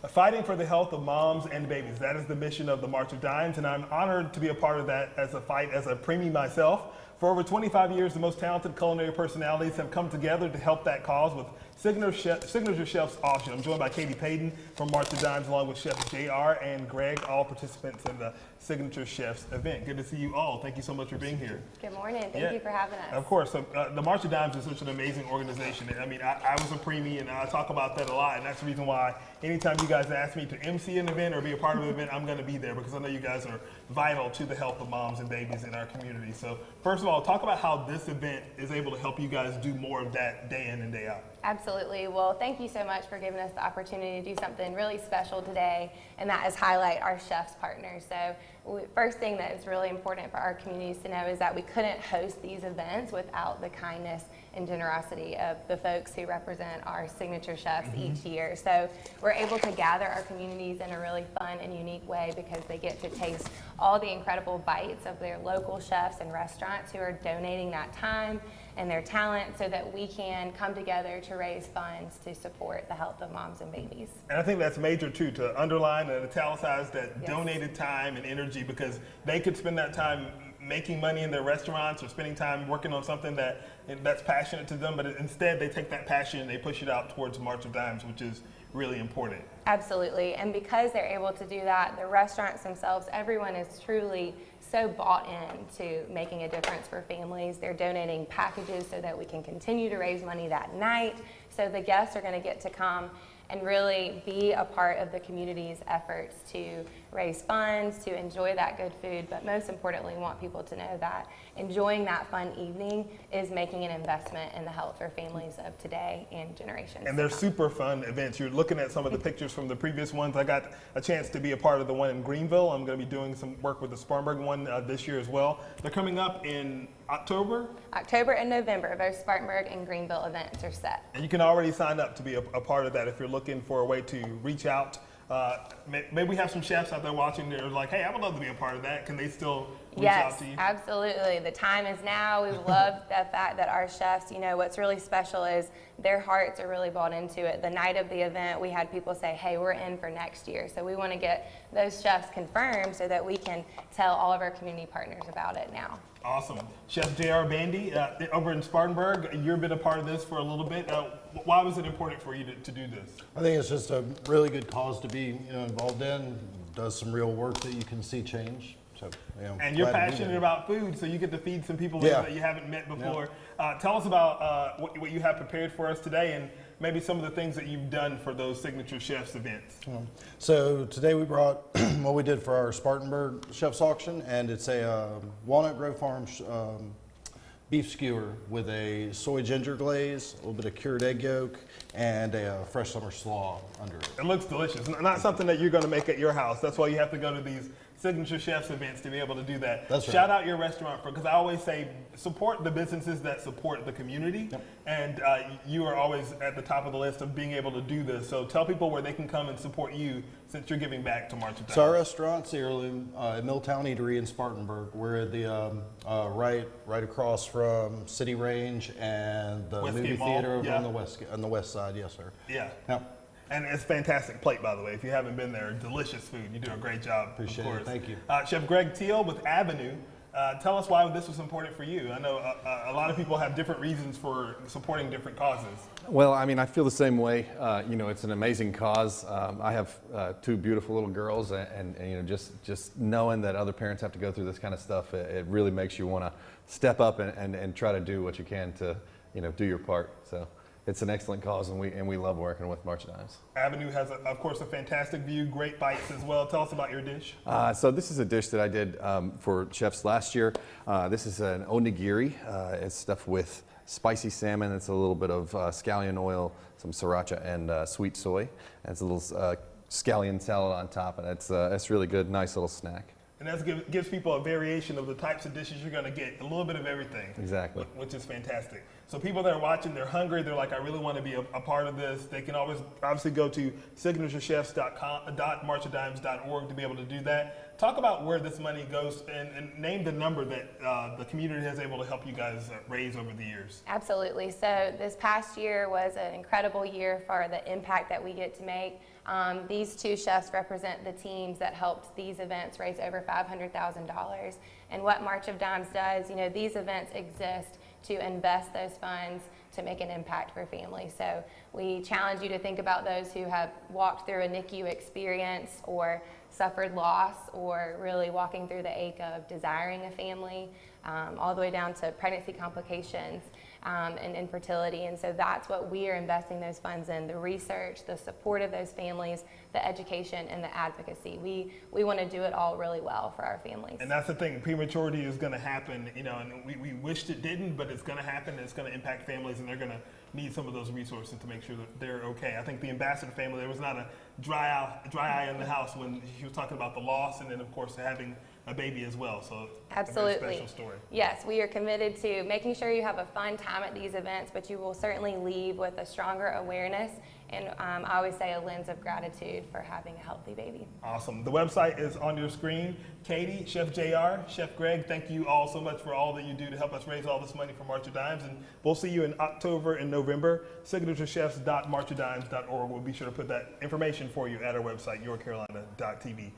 fighting for the health of moms and babies. That is the mission of the March of Dimes, and I'm honored to be a part of that as a fight, as a preemie myself. For over 25 years, the most talented culinary personalities have come together to help that cause with Signature Chef's auction. I'm joined by Katie Payton from March of Dimes, along with Chef JR and Greg, all participants in the Signature Chef's event. Good to see you all. Thank you so much for being here. Good morning. Thank you for having us. Of course. So, the March of Dimes is such an amazing organization. I mean, I was a preemie, and I talk about that a lot, and that's the reason why anytime you guys ask me to MC an event or be a part of an event, I'm going to be there because I know you guys are vital to the health of moms and babies in our community. So, first of all, talk about how this event is able to help you guys do more of that day in and day out. Absolutely. Well, thank you so much for giving us the opportunity to do something really special today, and that is highlight our chefs partners. So first thing that is really important for our communities to know is that we couldn't host these events without the kindness and generosity of the folks who represent our signature chefs each year. So we're able to gather our communities in a really fun and unique way because they get to taste all the incredible bites of their local chefs and restaurants who are donating that time and their talent so that we can come together to raise funds to support the health of moms and babies. And I think that's major too, to underline and italicize that donated time and energy, because they could spend that time making money in their restaurants or spending time working on something that's passionate to them, but instead they take that passion and they push it out towards March of Dimes, which is really important. Absolutely, and because they're able to do that, the restaurants themselves, everyone is truly so bought into making a difference for families. They're donating packages so that we can continue to raise money that night, so the guests are going to get to come and really be a part of the community's efforts to raise funds, to enjoy that good food, but most importantly, want people to know that enjoying that fun evening is making an investment in the health for families of today and generations. And they're super fun events. You're looking at some of the pictures from the previous ones. I got a chance to be a part of the one in Greenville. I'm going to be doing some work with the Spartanburg one this year as well. They're coming up in October? October and November. Both Spartanburg and Greenville events are set. And you can already sign up to be a part of that if you're looking for a way to reach out. Maybe we have some chefs out there watching that are like, hey, I would love to be a part of that. Can they still reach out to you? Yes, absolutely. The time is now. We love the fact that our chefs, you know, what's really special is their hearts are really bought into it. The night of the event, we had people say, hey, we're in for next year. So we want to get those chefs confirmed so that we can tell all of our community partners about it now. Awesome. Chef JR Bandy, over in Spartanburg, you've been a part of this for a little bit. Why was it important for you to do this? I think it's just a really good cause to be involved in. Does some real work that you can see change. So, and you're passionate about food, so you get to feed some people that you haven't met before. Tell us about what you have prepared for us today, and maybe some of the things that you've done for those Signature Chefs events. So today we brought what we did for our Spartanburg Chef's Auction, and it's a Walnut Grove Farms beef skewer with a soy ginger glaze, a little bit of cured egg yolk, and a fresh summer slaw under it. It looks delicious. Not something that you're going to make at your house. That's why you have to go to these Signature Chefs events to be able to do that. That's right. Shout out your restaurant, because I always say support the businesses that support the community. Yep. And you are always at the top of the list of being able to do this. So tell people where they can come and support you, since you're giving back to March of Dimes. So our restaurant's Heirloom at Milltown Eatery in Spartanburg. We're at the right across from City Range and the Westgate movie Mall. theater over on the west side. Yes, sir. Yeah. Yep. And it's a fantastic plate, by the way. If you haven't been there, delicious food. You do a great job. Appreciate of course. it. Thank you. Chef Greg Teal with Avenue. Tell us why this was important for you. I know a lot of people have different reasons for supporting different causes. Well, I mean, I feel the same way. You know, it's an amazing cause. I have two beautiful little girls, and you know, just knowing that other parents have to go through this kind of stuff, it really makes you want to step up and try to do what you can to, you know, do your part. So it's an excellent cause, and we love working with March of Dimes. Avenue has, of course, a fantastic view, great bites as well. Tell us about your dish. So this is a dish that I did for chefs last year. This is an onigiri. It's stuffed with spicy salmon. It's a little bit of scallion oil, some sriracha, and sweet soy. And it's a little scallion salad on top, and it's really good, nice little snack. And that gives people a variation of the types of dishes you're going to get, a little bit of everything. Exactly. Which is fantastic. So people that are watching, they're hungry. They're like, I really want to be a part of this. They can always obviously go to signaturechefs.marchofdimes.org to be able to do that. Talk about where this money goes and name the number that the community has able to help you guys raise over the years. Absolutely. So this past year was an incredible year for the impact that we get to make. These two chefs represent the teams that helped these events raise over $500,000. And what March of Dimes does, these events exist to invest those funds to make an impact for families. So we challenge you to think about those who have walked through a NICU experience or suffered loss or really walking through the ache of desiring a family, all the way down to pregnancy complications and infertility. And so that's what we are investing those funds in: the research, the support of those families, the education, and the advocacy. We want to do it all really well for our families. And that's the thing, prematurity is going to happen, and we wished it didn't, but it's going to happen, and it's going to impact families, and they're going to need some of those resources to make sure that they're okay. I think the Ambassador family, there was not a dry eye in the house when she was talking about the loss, and then of course having a baby as well. So absolutely, a very special story. Yes, we are committed to making sure you have a fun time at these events, but you will certainly leave with a stronger awareness and I always say a lens of gratitude for having a healthy baby. Awesome. The website is on your screen. Katie, Chef JR, Chef Greg, thank you all so much for all that you do to help us raise all this money for March of Dimes. And we'll see you in October and November. Signaturechefs.marchofdimes.org. We'll be sure to put that information for you at our website, yourcarolina.tv.